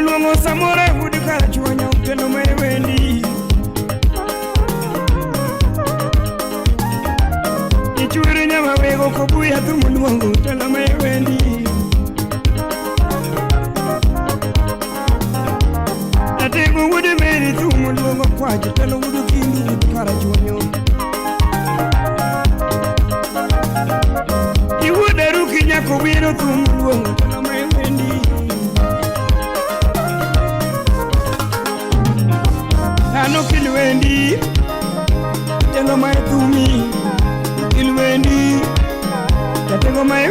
luongo samore budi kar chuonyo telo mai wendi ichwiri nyama wego kobuya thumu luongo telo mai wendi atego budi meri thumu luongo kwaji telo budi kindu budi kar chuonyo iwuoderu kinyako wiro thumu luongo telo mai wendi Ano Kilimani, telo mai thumi Kilimani, telo mai